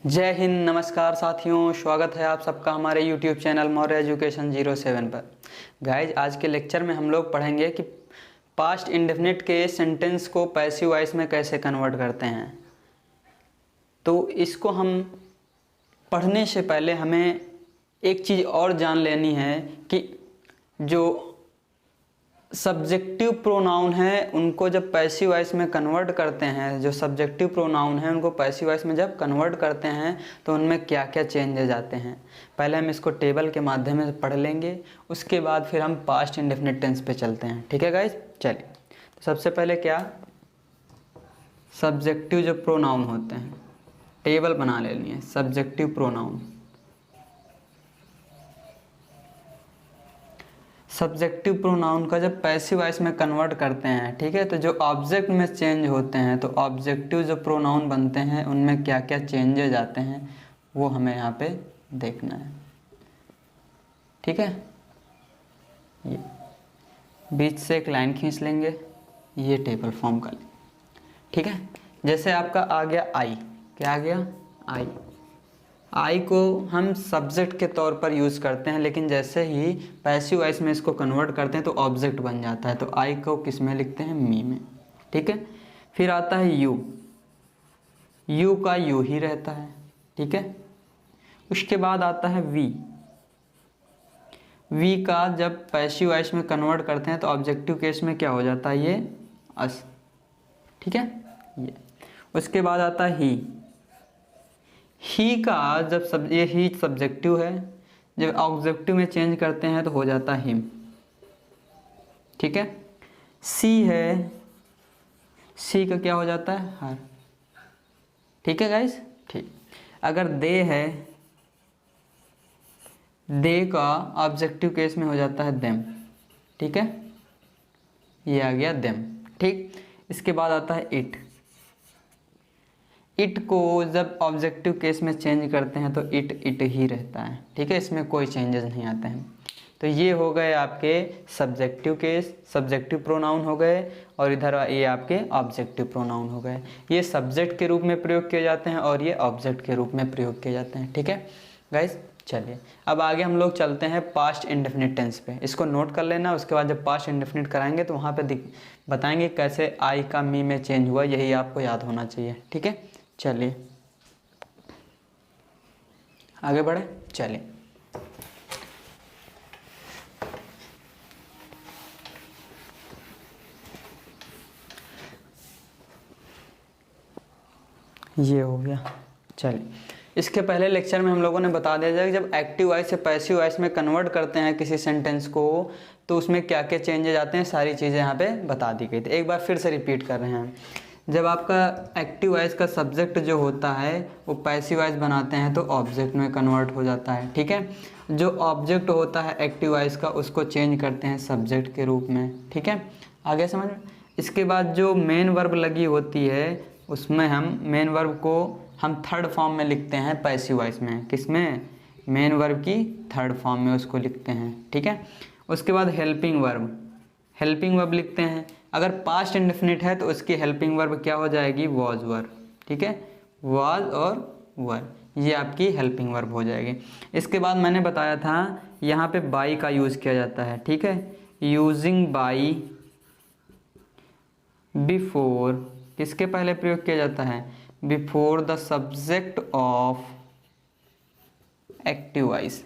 जय हिंद, नमस्कार साथियों। स्वागत है आप सबका हमारे YouTube चैनल मौर्य एजुकेशन 07 पर। गाइज, आज के लेक्चर में हम लोग पढ़ेंगे कि पास्ट इंडेफिनिट के सेंटेंस को पैसिव वॉइस में कैसे कन्वर्ट करते हैं। तो इसको हम पढ़ने से पहले हमें एक चीज़ और जान लेनी है कि जो सब्जेक्टिव प्रोनाउन है उनको जब पैसिव वॉइस में कन्वर्ट करते हैं, जो सब्जेक्टिव प्रोनाउन है उनको पैसिव वॉइस में जब कन्वर्ट करते हैं तो उनमें क्या क्या चेंजेस आते हैं। पहले हम इसको टेबल के माध्यम से पढ़ लेंगे, उसके बाद फिर हम पास्ट इंडेफिनिट टेंस पे चलते हैं। ठीक है गाइज, चलिए। तो सबसे पहले क्या, सब्जेक्टिव जो प्रोनाउन होते हैं, टेबल बना लेनी है। सब्जेक्टिव प्रोनाउन, सब्जेक्टिव प्रोनाउन का जब पैसिव वॉइस में कन्वर्ट करते हैं, ठीक है, तो जो ऑब्जेक्ट में चेंज होते हैं, तो ऑब्जेक्टिव जो प्रोनाउन बनते हैं उनमें क्या क्या चेंजेज आते हैं वो हमें यहाँ पे देखना है। ठीक है, ये बीच से एक लाइन खींच लेंगे, ये टेबल फॉर्म कर लेंगे। ठीक है, जैसे आपका आ गया आई, क्या आ गया आई। आई को हम सब्जेक्ट के तौर पर यूज़ करते हैं, लेकिन जैसे ही पैसिव वॉइस में इसको कन्वर्ट करते हैं तो ऑब्जेक्ट बन जाता है। तो आई को किस में लिखते हैं, मी में। ठीक है, फिर आता है यू, यू का यू ही रहता है। ठीक है, उसके बाद आता है वी, वी का जब पैसिव वॉइस में कन्वर्ट करते हैं तो ऑब्जेक्टिव केस में क्या हो जाता है, ये अस। ठीक है, ये। उसके बाद आता है ही का जब ये ही सब्जेक्टिव है, जब ऑब्जेक्टिव में चेंज करते हैं तो हो जाता है हिम। ठीक है, सी है, सी का क्या हो जाता है, हर। ठीक है गाइस, ठीक। अगर दे है, दे का ऑब्जेक्टिव केस में हो जाता है देम। ठीक है, ये आ गया देम। ठीक, इसके बाद आता है इट, इट को जब ऑब्जेक्टिव केस में चेंज करते हैं तो इट इट ही रहता है। ठीक है, इसमें कोई चेंजेस नहीं आते हैं। तो ये हो गए आपके सब्जेक्टिव केस, सब्जेक्टिव प्रोनाउन हो गए, और इधर ये आपके ऑब्जेक्टिव प्रोनाउन हो गए। ये सब्जेक्ट के रूप में प्रयोग किए जाते हैं और ये ऑब्जेक्ट के रूप में प्रयोग किए जाते हैं। ठीक है गाइस, चलिए अब आगे हम लोग चलते हैं पास्ट इंडेफिनिट टेंस पे। इसको नोट कर लेना, उसके बाद जब पास्ट इंडेफिनिट कराएंगे तो वहाँ पे बताएंगे कैसे आई का मी में चेंज हुआ, यही आपको याद होना चाहिए। ठीक है, चलिए आगे बढ़े, चलिए। ये हो गया, चलिए। इसके पहले लेक्चर में हम लोगों ने बता दिया जाए कि जब एक्टिव वॉइस से पैसिव वॉइस में कन्वर्ट करते हैं किसी सेंटेंस को तो उसमें क्या क्या चेंजेस आते हैं, सारी चीज़ें यहाँ पे बता दी गई थी। एक बार फिर से रिपीट कर रहे हैं। जब आपका एक्टिव वॉइस का सब्जेक्ट जो होता है वो पैसिव वॉइस बनाते हैं तो ऑब्जेक्ट में कन्वर्ट हो जाता है। ठीक है, जो ऑब्जेक्ट होता है एक्टिव वॉइस का उसको चेंज करते हैं सब्जेक्ट के रूप में। ठीक है, आगे समझ में। इसके बाद जो मेन वर्ब लगी होती है उसमें हम मेन वर्ब को हम थर्ड फॉर्म में लिखते हैं पैसिव वॉइस में। किस में, मेन वर्ब की थर्ड फॉर्म में उसको लिखते हैं। ठीक है, उसके बाद हेल्पिंग वर्ब, हेल्पिंग वर्ब लिखते हैं। अगर पास्ट इंडेफिनिट है तो उसकी हेल्पिंग वर्ब क्या हो जाएगी, वॉज वर। ठीक है, वॉज और वर, ये आपकी हेल्पिंग वर्ब हो जाएगी। इसके बाद मैंने बताया था यहाँ पे बाई का यूज़ किया जाता है। ठीक है, यूजिंग बाई बिफोर, किसके पहले प्रयोग किया जाता है, before the subject of active voice.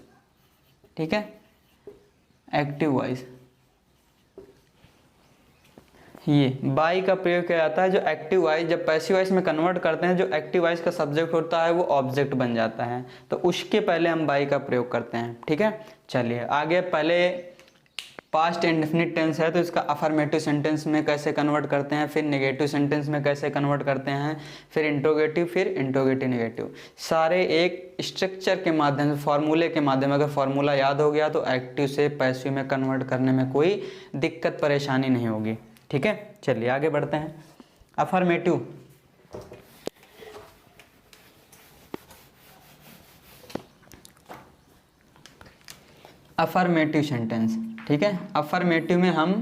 ठीक है, एक्टिव वॉइस, ये बाई का प्रयोग किया जाता है। जो एक्टिव वॉइस जब पैसिव वॉइस में कन्वर्ट करते हैं, जो एक्टिव वॉइस का सब्जेक्ट होता है वो ऑब्जेक्ट बन जाता है, तो उसके पहले हम बाई का प्रयोग करते हैं। ठीक है, चलिए आगे। पहले पास्ट इंडेफिनिट टेंस है तो इसका अफर्मेटिव सेंटेंस में कैसे कन्वर्ट करते हैं, फिर नेगेटिव सेंटेंस में कैसे कन्वर्ट करते हैं, फिर इंट्रोगेटिव, फिर इंट्रोगेटिव नेगेटिव, सारे एक स्ट्रक्चर के माध्यम से, फॉर्मूले के माध्यम। अगर फॉर्मूला याद हो गया तो एक्टिव से पैसिव में कन्वर्ट करने में कोई दिक्कत परेशानी नहीं होगी। ठीक है, चलिए आगे बढ़ते हैं। Affirmative, affirmative sentence. ठीक है, अफर्मेटिव में हम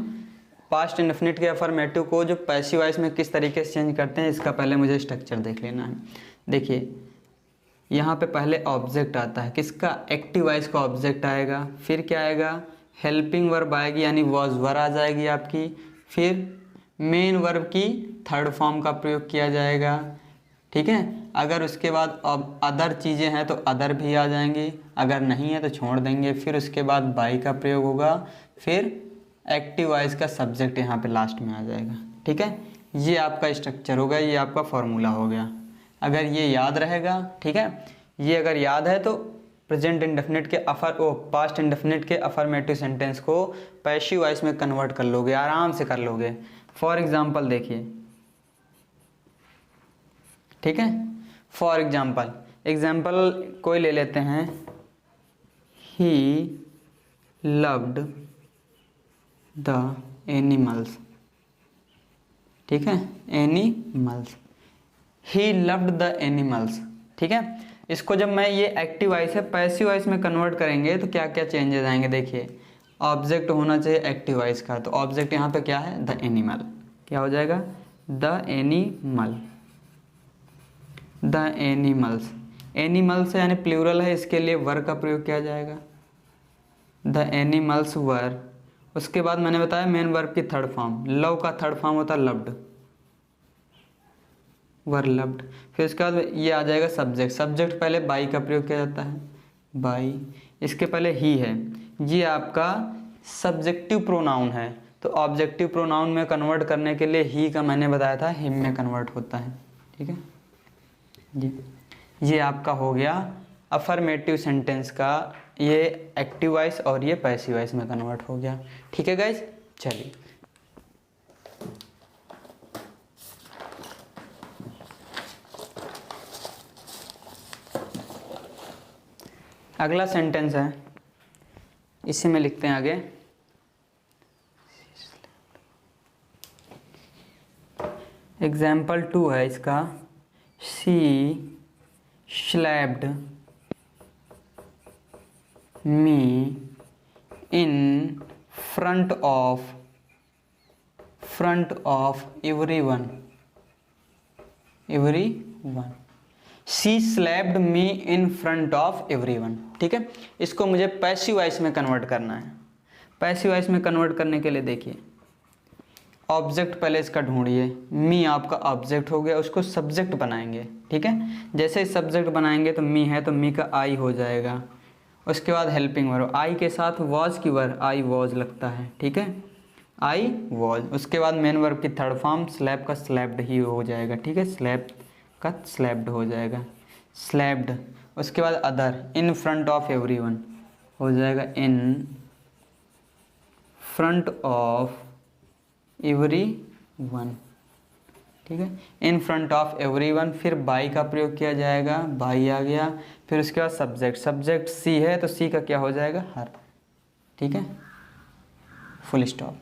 पास्ट इंडेफिनिट के अफर्मेटिव को जो पैसिव वॉइस में किस तरीके से चेंज करते हैं, इसका पहले मुझे स्ट्रक्चर देख लेना है। देखिए, यहाँ पे पहले ऑब्जेक्ट आता है, किसका? एक्टिव वॉइस का ऑब्जेक्ट आएगा, फिर क्या आएगा? हेल्पिंग वर्ब आएगी यानी वॉज वर आ जाएगी आपकी, फिर मेन वर्ब की थर्ड फॉर्म का प्रयोग किया जाएगा, ठीक है। अगर उसके बाद अब अदर चीज़ें हैं तो अदर भी आ जाएंगी, अगर नहीं है तो छोड़ देंगे, फिर उसके बाद बाई का प्रयोग होगा, फिर एक्टिव वॉइस का सब्जेक्ट यहाँ पे लास्ट में आ जाएगा, ठीक है। ये आपका स्ट्रक्चर हो गया, ये आपका फॉर्मूला हो गया। अगर ये याद रहेगा, ठीक है, ये अगर याद है तो प्रेजेंट इंडेफिनिट के पास्ट इंडेफिनिट के अफर्मेटिव सेंटेंस को पैसिव वॉइस में कन्वर्ट कर लोगे, आराम से कर लोगे। फॉर एग्जाम्पल देखिए, ठीक है, फॉर एग्जाम्पल कोई ले लेते हैं, ही लव्ड द एनिमल्स, ठीक है, animals, he loved the animals, ठीक है। इसको जब मैं ये एक्टिव वॉइस है पैसिव वॉइस में कन्वर्ट करेंगे तो क्या क्या चेंजेस आएंगे, देखिए ऑब्जेक्ट होना चाहिए एक्टिव वॉइस का, तो ऑब्जेक्ट यहाँ पे क्या है? द एनिमल, क्या हो जाएगा? The animal, the animals, animals यानी प्लूरल है, इसके लिए वर का प्रयोग किया जाएगा, द एनिमल्स वर। उसके बाद मैंने बताया मेन वर्ब की थर्ड फॉर्म, लव का थर्ड फॉर्म होता है लव्ड, वर लव्ड। फिर उसके बाद ये आ जाएगा सब्जेक्ट, सब्जेक्ट पहले बाई का प्रयोग किया जाता है, बाई, इसके पहले ही है, ये आपका सब्जेक्टिव प्रोनाउन है, तो ऑब्जेक्टिव प्रोनाउन में कन्वर्ट करने के लिए ही का मैंने बताया था हिम में कन्वर्ट होता है, ठीक है जी। ये आपका हो गया अफर्मेटिव सेंटेंस का, ये एक्टिव वॉइस और ये पैसिव वॉइस में कन्वर्ट हो गया, ठीक है गाइज। चलिए अगला सेंटेंस है, इसी में लिखते हैं आगे, एग्जाम्पल 2 है इसका, she slapped me in front of everyone, she slapped me in front of everyone, ठीक है। इसको मुझे पैसिव वॉइस में कन्वर्ट करना है। पैसिव वॉइस में कन्वर्ट करने के लिए देखिए, ऑब्जेक्ट पहले इसका ढूंढिए, मी आपका ऑब्जेक्ट हो गया, उसको सब्जेक्ट बनाएंगे, ठीक है। जैसे ही सब्जेक्ट बनाएंगे तो मी है तो मी का आई हो जाएगा, उसके बाद हेल्पिंग वर्ब, आई के साथ वॉज की वर्ब, आई वॉज लगता है, ठीक है, आई वॉज। उसके बाद मेन वर्ब की थर्ड फॉर्म स्लैप का स्लैप्ड ही हो जाएगा, ठीक है, स्लैप का स्लैप्ड हो जाएगा, स्लैप्ड। उसके बाद other, in front of everyone हो जाएगा, इन फ्रंट ऑफ एवरीवन, ठीक है, इन फ्रंट ऑफ एवरीवन। फिर बाई का प्रयोग किया जाएगा, बाई आ गया। फिर उसके बाद सब्जेक्ट, सब्जेक्ट सी है तो सी का क्या हो जाएगा? हर, ठीक है, फुल स्टॉप।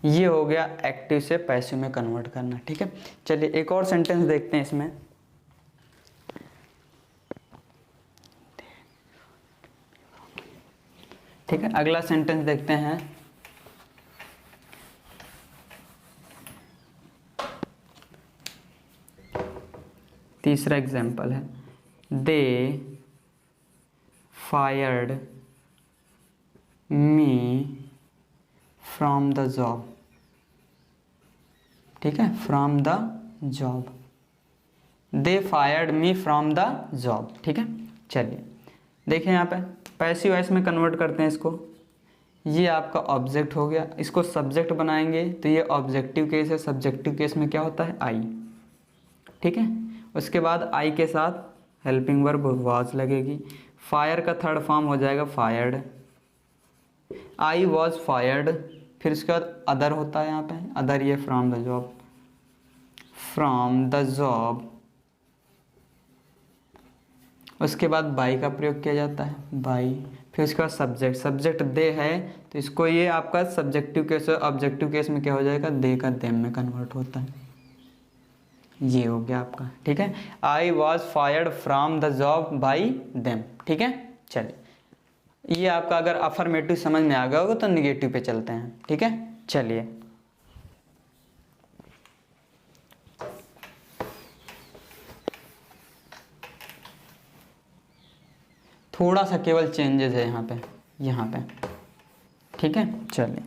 ये हो गया एक्टिव से पैसिव में कन्वर्ट करना, ठीक है। चलिए एक और सेंटेंस देखते हैं इसमें, ठीक है। अगला सेंटेंस देखते हैं, तीसरा एग्जाम्पल है, they fired me from the job, ठीक है, from the job, they fired me from the job, ठीक है। चलिए देखिए यहाँ पे पैसिव वॉइस में कन्वर्ट करते हैं इसको, ये आपका ऑब्जेक्ट हो गया, इसको सब्जेक्ट बनाएंगे तो ये ऑब्जेक्टिव केस है, सब्जेक्टिव केस में क्या होता है? आई, ठीक है। उसके बाद आई के साथ हेल्पिंग वर्ब वाज लगेगी, फायर का थर्ड फॉर्म हो जाएगा फायर्ड, आई वॉज फायर्ड। फिर उसके बाद अदर होता है यहाँ पे, अदर ये from the job, from the job. उसके बाद बाई का प्रयोग किया जाता है, बाई। फिर उसके बाद सब्जेक्ट, सब्जेक्ट दे है तो इसको ये आपका सब्जेक्टिव केस और ऑब्जेक्टिव केस में क्या हो जाएगा? दे का देम में कन्वर्ट होता है। ये हो गया आपका, ठीक है, I was fired from the job by them, ठीक है। चलिए ये आपका अगर अफर्मेटिव समझ में आ गया होगा तो निगेटिव पे चलते हैं, ठीक है। चलिए थोड़ा सा केवल चेंजेस है यहाँ पे। ठीक है, चलिए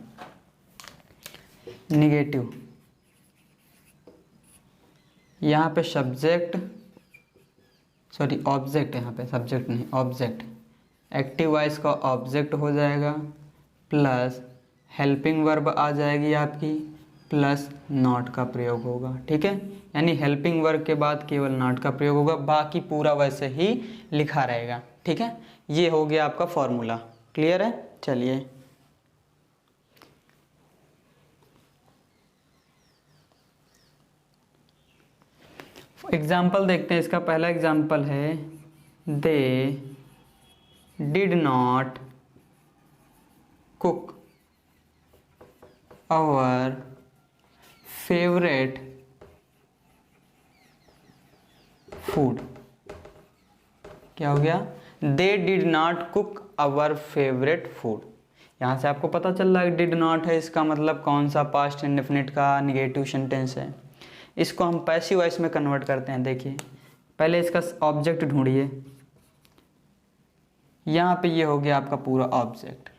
निगेटिव, यहाँ पे सब्जेक्ट सॉरी ऑब्जेक्ट, यहाँ पे सब्जेक्ट नहीं ऑब्जेक्ट, एक्टिव वॉइस का ऑब्जेक्ट हो जाएगा, प्लस हेल्पिंग वर्ब आ जाएगी आपकी, प्लस नॉट का प्रयोग होगा। ठीक है, यानी हेल्पिंग वर्ब के बाद केवल नॉट का प्रयोग होगा, बाकी पूरा वैसे ही लिखा रहेगा। ठीक है, ये हो गया आपका फॉर्मूला। क्लियर है? चलिए एग्जाम्पल देखते हैं। इसका पहला एग्जाम्पल है they did not cook our favourite food. क्या हो गया? They did not cook our favourite food. यहाँ से आपको पता चल रहा है डिड नॉट है, इसका मतलब कौन सा पास्ट इंडेफिनिट का निगेटिव सेंटेंस है। इसको हम पैसिव वॉइस में कन्वर्ट करते हैं। देखिए पहले इसका ऑब्जेक्ट ढूंढिए, यहाँ पे ये हो गया आपका पूरा ऑब्जेक्ट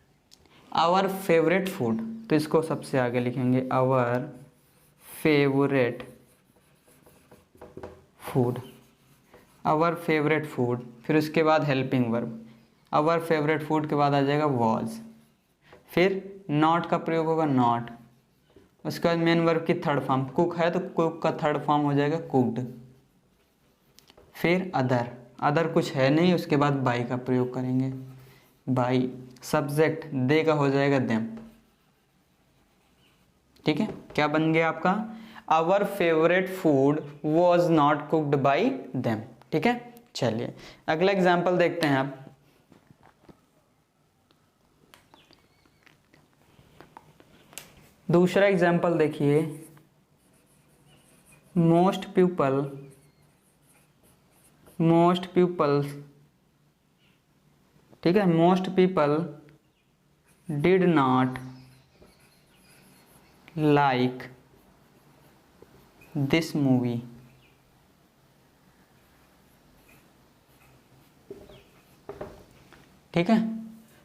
आवर फेवरेट फूड, तो इसको सबसे आगे लिखेंगे our favourite food, our favourite food, फिर उसके बाद helping verb, our favourite food के बाद आ जाएगा वॉज, फिर नॉट का प्रयोग होगा नॉट, उसके बाद मेन वर्ब की थर्ड फॉर्म, कुक है तो कुक का थर्ड फॉर्म हो जाएगा कुक्ड, फिर अदर, अदर कुछ है नहीं, उसके बाद बाई का प्रयोग करेंगे, बाई, सब्जेक्ट दे का हो जाएगा देम। ठीक है, क्या बन गया आपका? Our favourite food was not cooked by them. ठीक है, चलिए अगला एग्जाम्पल देखते हैं आप। दूसरा एग्जाम्पल देखिए, मोस्ट पीपल्स, ठीक है, most people did not like this movie. ठीक है,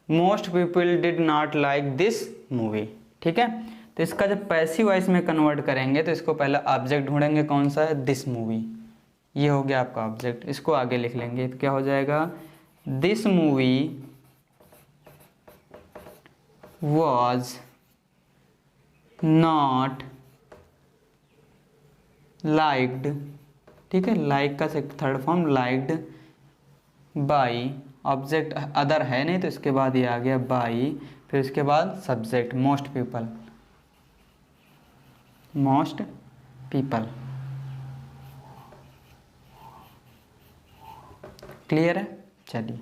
most people did not like this movie. ठीक है, तो इसका जब पैसिव वॉइस में कन्वर्ट करेंगे तो इसको पहला ऑब्जेक्ट ढूंढेंगे, कौन सा है? This movie. ये हो गया आपका ऑब्जेक्ट, इसको आगे लिख लेंगे तो क्या हो जाएगा? This movie was not liked, ठीक है, लाइक का third form liked by, object other है नहीं तो इसके बाद ये आ गया बाई, फिर उसके बाद subject most people, most people. Clear है? चलिए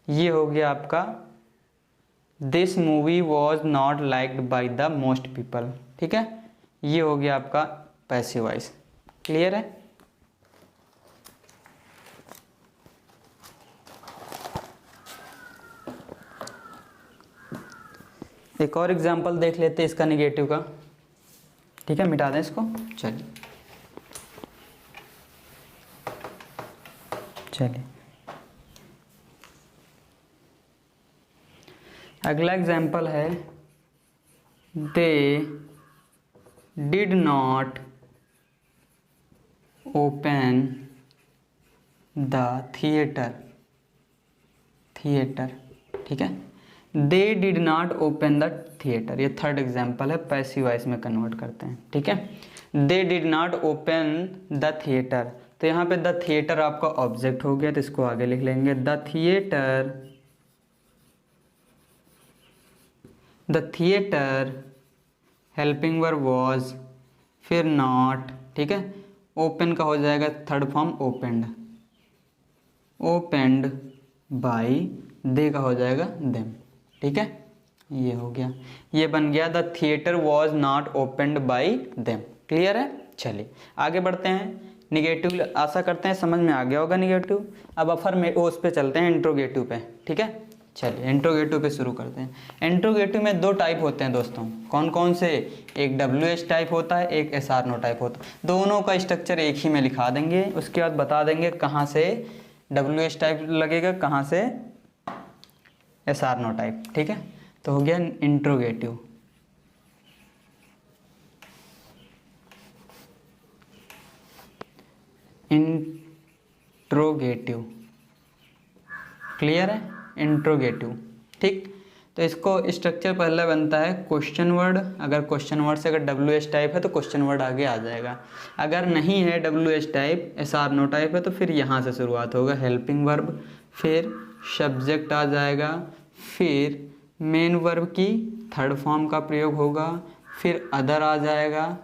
ये हो गया आपका this movie was not liked by the most people. ठीक है, ये हो गया आपका पैसिव वॉइस। क्लियर है? एक और एग्जांपल देख लेते हैं इसका निगेटिव का। ठीक है, मिटा दें इसको। चलिए अगला एग्जाम्पल है they did not open the theatre. ठीक है, they did not open the theatre, ये थर्ड एग्जाम्पल है, पैसिव वॉइस में कन्वर्ट करते हैं। ठीक है, they did not open the theatre, तो यहाँ पे द थिएटर आपका ऑब्जेक्ट हो गया, तो इसको आगे लिख लेंगे the theatre helping verb was, फिर नॉट, ठीक है, ओपन का हो जाएगा थर्ड फॉर्म ओपेंड बाई, दे का हो जाएगा देम। ठीक है, ये हो गया, ये बन गया the theatre was not opened by them. Clear है? चलिए आगे बढ़ते हैं। निगेटिव आशा करते हैं समझ में आ गया होगा निगेटिव। अब उस पे चलते हैं इंट्रोगेटिव पे। ठीक है, चलिए इंट्रोगेटिव पे शुरू करते हैं। इंट्रोगेटिव में दो टाइप होते हैं दोस्तों, कौन कौन से? एक WH टाइप होता है, एक SR-नो टाइप होता है। दोनों का स्ट्रक्चर एक ही में लिखा देंगे, उसके बाद बता देंगे कहाँ से WH टाइप लगेगा, कहाँ से SR नो टाइप, ठीक है। तो हो गया इंट्रोगेटिव। इंट्रोगेटिव क्लियर है, इंट्रोगेटिव, ठीक। तो इसको स्ट्रक्चर पहले बनता है क्वेश्चन वर्ड, अगर क्वेश्चन वर्ड से अगर WH टाइप है तो क्वेश्चन वर्ड आगे आ जाएगा, अगर नहीं है WH type, SR no type है तो फिर यहाँ से शुरुआत होगा हेल्पिंग वर्ब, फिर सब्जेक्ट आ जाएगा, फिर मेन वर्ब की थर्ड फॉर्म का प्रयोग होगा, फिर अदर आ जाएगा,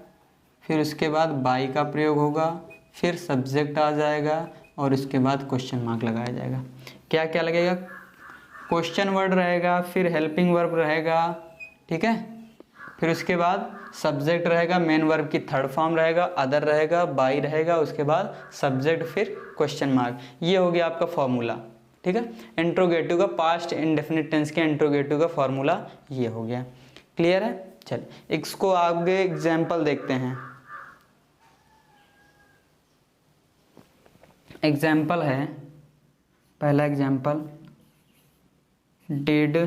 फिर उसके बाद बाई का प्रयोग होगा, फिर सब्जेक्ट आ जाएगा और उसके बाद क्वेश्चन मार्क लगाया जाएगा। क्या क्या लगेगा, क्वेश्चन वर्ड रहेगा, फिर हेल्पिंग वर्ब रहेगा, ठीक है, फिर उसके बाद सब्जेक्ट रहेगा, मेन वर्ब की थर्ड फॉर्म रहेगा, अदर रहेगा, बाई रहेगा, उसके बाद सब्जेक्ट, फिर क्वेश्चन मार्क। ये हो गया आपका फॉर्मूला, ठीक है। इंट्रोगेटिव का पास्ट इंडेफिनिट टेंस के इंट्रोगेटिव का फॉर्मूला ये हो गया, क्लियर है। चलिए इसको आगे एग्जाम्पल देखते हैं। एग्जाम्पल है, पहला example, did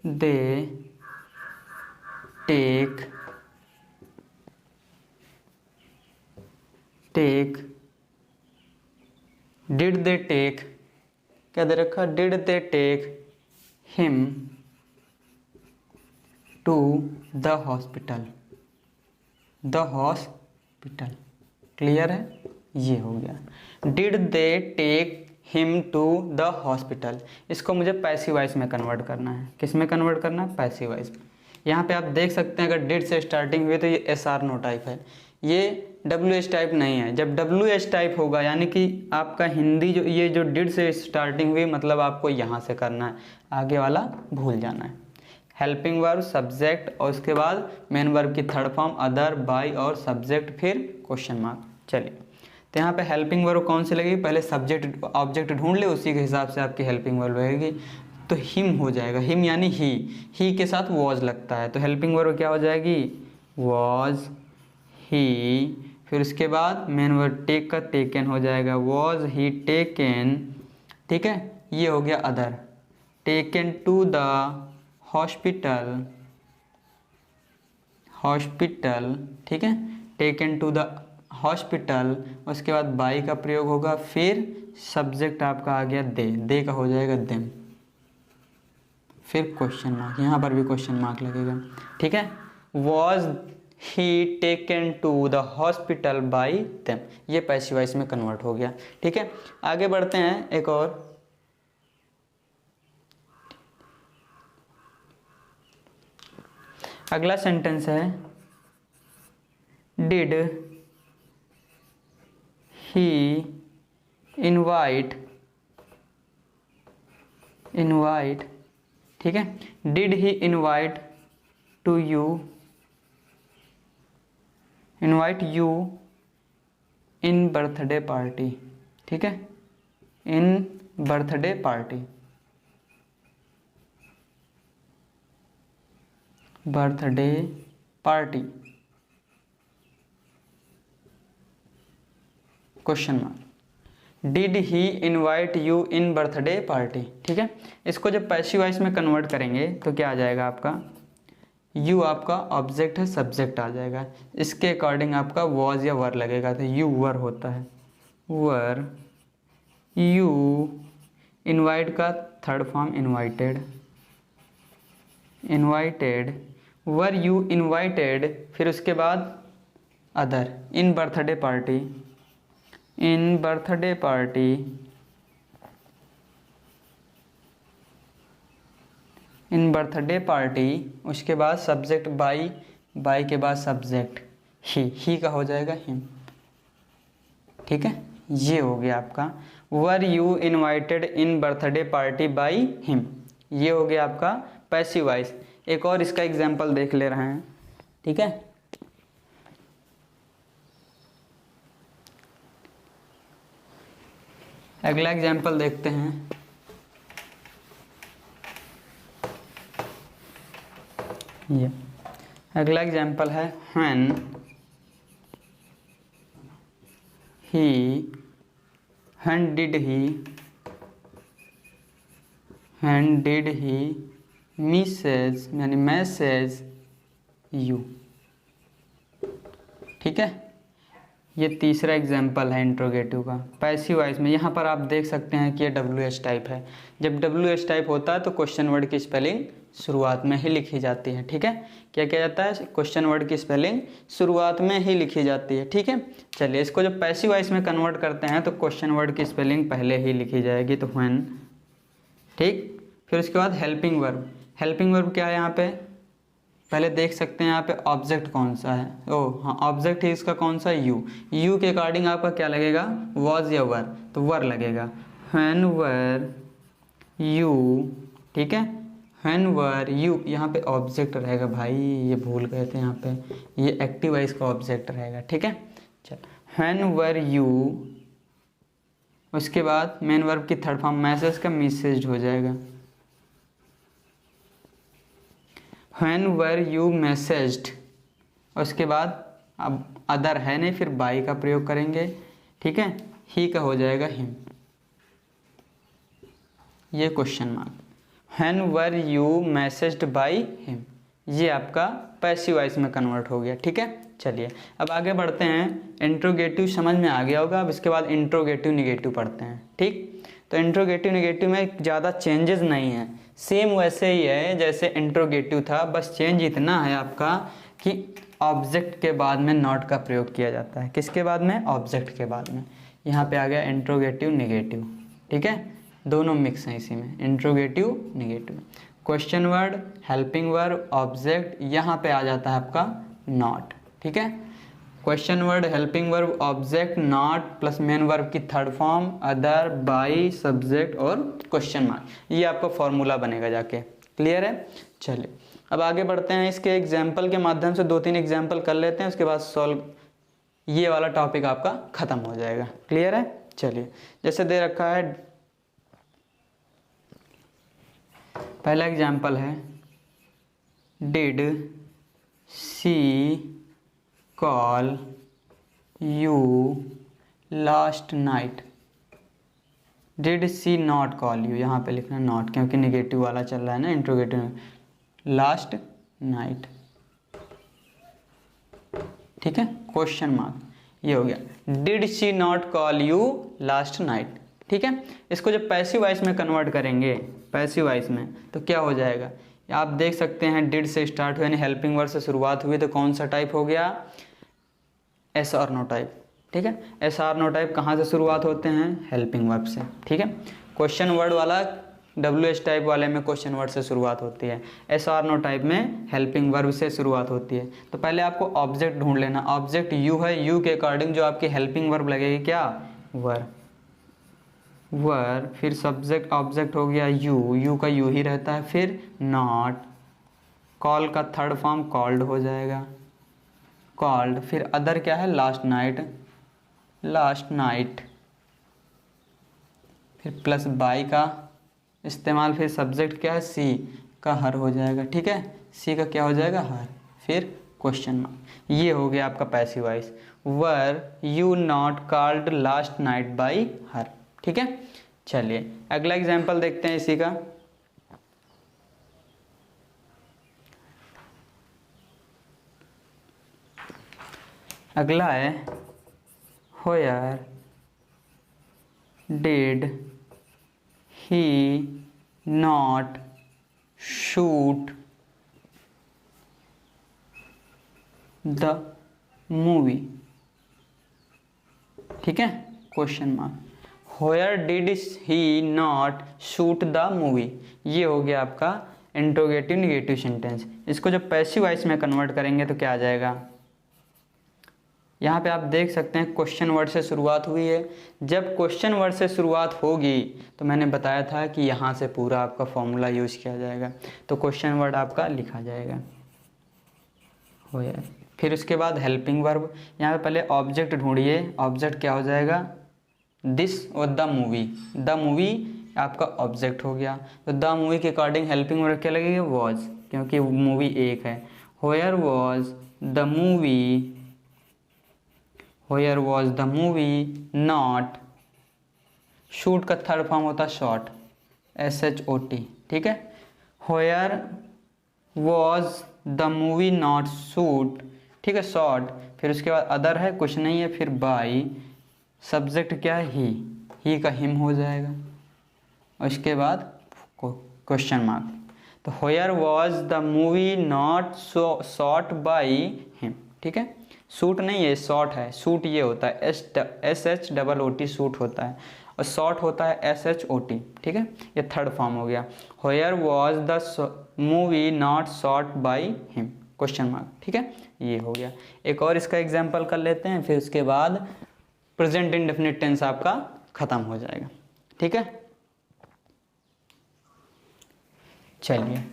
they take did they take, क्या दे रखा, did they take him to the hospital, clear है, ये हो गया did they take him to the hospital. इसको मुझे पैसिव वॉइस में कन्वर्ट करना है, किस में कन्वर्ट करना है, पैसिव वॉइस में। यहाँ पे आप देख सकते हैं अगर डिड से स्टार्टिंग हुई तो ये SR नो टाइप है, ये WH टाइप नहीं है। जब WH टाइप होगा यानी कि आपका हिंदी जो ये जो डिड से स्टार्टिंग हुई मतलब आपको यहाँ से करना है, आगे वाला भूल जाना है। हेल्पिंग वर्ब, सब्जेक्ट और उसके बाद मेन वर्ब की थर्ड फॉर्म, अदर, बाई और सब्जेक्ट, फिर क्वेश्चन मार्क। चलिए तो यहाँ पे हेल्पिंग वर्ब कौन सी लगेगी, पहले सब्जेक्ट ऑब्जेक्ट ढूंढ ले, उसी के हिसाब से आपकी हेल्पिंग वर्ब लगेगी। तो हिम हो जाएगा, हिम यानी ही के साथ वॉज लगता है, तो हेल्पिंग वर्ब क्या हो जाएगी, वॉज, ही, फिर उसके बाद मेन वर्ब टेक का टेकन हो जाएगा, वॉज ही टेकन, ठीक है। ये हो गया other, taken to the hospital, ठीक है, टेकन टू द हॉस्पिटल। उसके बाद बाई का प्रयोग होगा, फिर सब्जेक्ट आपका आ गया दे का हो जाएगा देम, फिर क्वेश्चन मार्क, यहाँ पर भी क्वेश्चन मार्क लगेगा, ठीक है। Was he taken to the hospital by them, ये पैसिव वॉइस में कन्वर्ट हो गया, ठीक है। आगे बढ़ते हैं, एक और अगला सेंटेंस है, डिड ही इनवाइट, ठीक है, did he invite to you, in birthday party, ठीक है, in birthday party, question mark, did he invite you in birthday party, ठीक है। इसको जब पैसिव वॉइस में कन्वर्ट करेंगे तो क्या आ जाएगा आपका, यू आपका ऑब्जेक्ट है, सब्जेक्ट आ जाएगा, इसके अकॉर्डिंग आपका वॉज या वर लगेगा, तो यू वर होता है, वर, यू, इनवाइट का third form invited, were you invited, फिर उसके बाद अदर, इन बर्थडे पार्टी, उसके बाद सब्जेक्ट बाई के बाद सब्जेक्ट ही का हो जाएगा हिम, ठीक है। ये हो गया आपका were you invited in birthday party by him, ये हो गया आपका पैसिव वॉइस। एक और इसका एग्जाम्पल देख ले रहे हैं, ठीक है। अगला एग्जाम्पल देखते हैं, ये अगला एग्जाम्पल है, when did he when did he message यानी मैसेज यू। ठीक है, ये तीसरा एग्जाम्पल है इंट्रोगेटिव का पैसिव वॉइस में। यहाँ पर आप देख सकते हैं कि ये WH टाइप है। जब WH टाइप होता है तो क्वेश्चन वर्ड की स्पेलिंग शुरुआत में ही लिखी जाती है। ठीक है, क्या किया जाता है, क्वेश्चन वर्ड की स्पेलिंग शुरुआत में ही लिखी जाती है। ठीक है, चलिए इसको जब पैसिव वॉइस में कन्वर्ट करते हैं तो क्वेश्चन वर्ड की स्पेलिंग पहले ही लिखी जाएगी, तो व्हेन। ठीक, फिर उसके बाद हेल्पिंग वर्ब। हेल्पिंग वर्ब क्या है यहाँ पे, पहले देख सकते हैं यहाँ पे ऑब्जेक्ट कौन सा है। ओह हाँ, ऑब्जेक्ट है इसका कौन सा, यू। यू के अकॉर्डिंग आपका क्या लगेगा, वॉज या वर, तो वर लगेगा। When were you. ठीक है, व्हेन वर यू, यहाँ पे ऑब्जेक्ट रहेगा भाई, ये भूल गए थे यहाँ पे, ये एक्टिव वॉइस का ऑब्जेक्ट रहेगा। ठीक है, चल व्हेन वर यू, उसके बाद मेन वर्ब की थर्ड फॉर्म मैसेज का मैसेज हो जाएगा। व्हेन वर यू मैसेज्ड, उसके बाद अब अदर है नहीं, फिर बाई का प्रयोग करेंगे। ठीक है, ही का हो जाएगा हिम, ये question mark. When were you messaged by him, ये आपका पैसिव वॉइस में कन्वर्ट हो गया। ठीक है, चलिए अब आगे बढ़ते हैं। इंट्रोगेटिव समझ में आ गया होगा, अब इसके बाद इंट्रोगेटिव निगेटिव पढ़ते हैं। ठीक, तो इंट्रोगेटिव निगेटिव में ज़्यादा चेंजेस नहीं है, सेम वैसे ही है जैसे इंट्रोगेटिव था, बस चेंज इतना है आपका कि ऑब्जेक्ट के बाद में नॉट का प्रयोग किया जाता है। किसके बाद में, ऑब्जेक्ट के बाद में। यहाँ पे आ गया इंट्रोगेटिव निगेटिव। ठीक है, दोनों मिक्स हैं इसी में, interrogative negative. Question word, helping verb, object, यहाँ पे आ जाता है आपका नॉट। ठीक है, question word, helping verb, object, not plus main verb की third form, other, by, subject और क्वेश्चन मार्क, ये आपका फॉर्मूला बनेगा जाके। क्लियर है, चलिए अब आगे बढ़ते हैं। इसके एग्जाम्पल के माध्यम से 2-3 एग्जाम्पल कर लेते हैं, उसके बाद सॉल्व, ये वाला टॉपिक आपका खत्म हो जाएगा। क्लियर है, चलिए जैसे दे रखा है, पहला एग्जाम्पल है did she call you last night. Did she not call you, यहाँ पे लिखना नॉट क्योंकि निगेटिव वाला चल रहा है ना इंट्रोगेटिव। लास्ट नाइट, ठीक है, क्वेश्चन मार्क, ये हो गया। Did she not call you last night. ठीक है, इसको जब पैसिव वॉइस में कन्वर्ट करेंगे, पैसिव वॉइस में, तो क्या हो जाएगा, आप देख सकते हैं डिड से स्टार्ट हुआ यानी हेल्पिंग वर्ब से शुरुआत हुई, तो कौन सा टाइप हो गया, एस आर नो टाइप। ठीक है, एस आर नो टाइप कहाँ से शुरुआत होते हैं, हेल्पिंग वर्ब से। ठीक है, क्वेश्चन वर्ड वाला WH टाइप वाले में क्वेश्चन वर्ड से शुरुआत होती है, एस आर नो टाइप में हेल्पिंग वर्ब से शुरुआत होती है। तो पहले आपको ऑब्जेक्ट ढूंढ लेना, ऑब्जेक्ट यू है, यू के अकॉर्डिंग जो आपकी हेल्पिंग वर्ब लगेगी क्या, वर। वर, फिर सब्जेक्ट ऑब्जेक्ट हो गया यू, यू का यू ही रहता है, फिर नॉट, कॉल का थर्ड फॉर्म कॉल्ड हो जाएगा, कॉल्ड, फिर अदर क्या है, लास्ट नाइट, लास्ट नाइट, फिर प्लस बाई का इस्तेमाल, फिर सब्जेक्ट क्या है, सी का हर हो जाएगा। ठीक है, सी का क्या हो जाएगा, हर, फिर क्वेश्चन मार्क। ये हो गया आपका passive voice, were you not called last night by her. ठीक है, चलिए अगला एग्जाम्पल देखते हैं इसी का। अगला है where did he not shoot the movie. ठीक है, question mark. Where did he not shoot the movie, ये हो गया आपका इंट्रोगेटिव निगेटिव सेंटेंस। इसको जब पैसिव वॉइस में कन्वर्ट करेंगे तो क्या आ जाएगा, यहाँ पे आप देख सकते हैं क्वेश्चन वर्ड से शुरुआत हुई है। जब क्वेश्चन वर्ड से शुरुआत होगी तो मैंने बताया था कि यहाँ से पूरा आपका फॉर्मूला यूज किया जाएगा, तो क्वेश्चन वर्ड आपका लिखा जाएगा व्हेयर। फिर उसके बाद हेल्पिंग वर्ब, यहाँ पे पहले ऑब्जेक्ट ढूंढिए, ऑब्जेक्ट क्या हो जाएगा, दिस और द मूवी। द मूवी आपका ऑब्जेक्ट हो गया, तो द मूवी के अकॉर्डिंग हेल्पिंग वर्ब क्या लगेगा, वॉज, क्योंकि मूवी एक है। Where was the movie, where was the movie not, shoot का थर्ड फॉर्म होता है शॉट, SHOT, ठीक है। Where was the movie not shoot, ठीक है, शॉट, फिर उसके बाद अदर है, कुछ नहीं है, फिर बाई, सब्जेक्ट क्या है, ही का हिम हो जाएगा, और इसके बाद क्वेश्चन मार्क। तो where was the movie not shot by him, ठीक है। शूट नहीं है, शॉट है, शूट ये होता है SHOOT शूट होता है, और शॉट होता है SHOT, ठीक है। ये थर्ड फॉर्म हो गया, where was the movie not shot by him, question mark, ठीक है। ये हो गया। एक और इसका एग्जाम्पल कर लेते हैं, फिर उसके बाद प्रेजेंट इंडेफिनिट टेंस आपका खत्म हो जाएगा, ठीक है। चलिए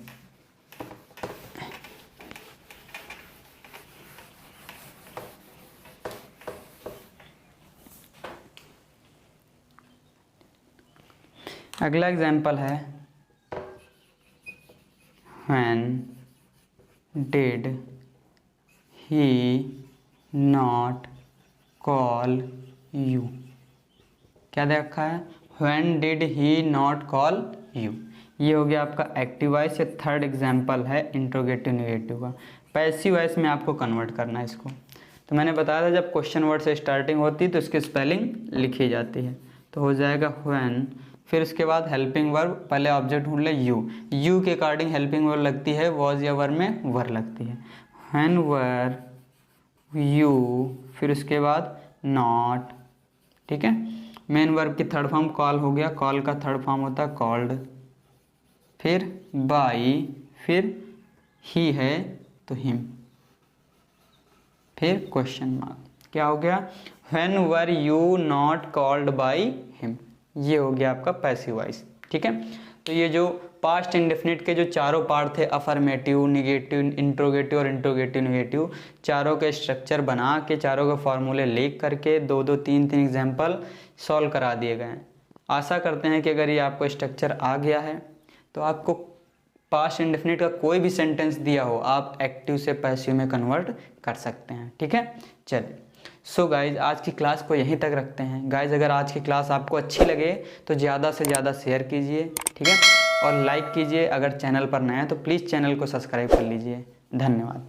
अगला एग्जाम्पल है, when did he not call you, क्या दे रखा है, when did he not call you। ये हो गया आपका एक्टिव वॉइस। ये थर्ड एग्जाम्पल है इंट्रोगेटिव नेगेटिव का। पैसिव वॉइस में आपको कन्वर्ट करना है इसको। तो मैंने बताया था जब क्वेश्चन वर्ड से स्टार्टिंग होती है तो इसकी स्पेलिंग लिखी जाती है, तो हो जाएगा when, फिर उसके बाद हेल्पिंग वर्ब, पहले ऑब्जेक्ट ढूंढ ले यू के अकॉर्डिंग हेल्पिंग वर्ब लगती है, वॉज या वर में वर लगती है, व्हेन वर यू, फिर उसके बाद नॉट, ठीक है। मेन वर्ब की थर्ड फॉर्म कॉल हो गया, कॉल का थर्ड फॉर्म होता है कॉल्ड, फिर बाई, फिर ही है तो हिम, फिर क्वेश्चन मार्क, क्या हो गया, when were you not called by him. ये हो गया आपका पैसिव वॉइस, ठीक है। तो ये जो पास्ट इंडेफिनिट के जो चारों पार्ट थे, अफर्मेटिव, निगेटिव, इंट्रोगेटिव और इंट्रोगेटिव नेगेटिव, चारों के स्ट्रक्चर बना के, चारों के फॉर्मूले लिख करके दो दो तीन तीन एग्जाम्पल सॉल्व करा दिए गए हैं। आशा करते हैं कि अगर ये आपको स्ट्रक्चर आ गया है तो आपको पास्ट इंडेफिनिट का कोई भी सेंटेंस दिया हो आप एक्टिव से पैसिव में कन्वर्ट कर सकते हैं, ठीक है। चलिए सो गाइज आज की क्लास को यहीं तक रखते हैं। गाइज अगर आज की क्लास आपको अच्छी लगे तो ज़्यादा से ज़्यादा शेयर कीजिए, ठीक है, और लाइक कीजिए। अगर चैनल पर नया है तो प्लीज़ चैनल को सब्सक्राइब कर लीजिए। धन्यवाद।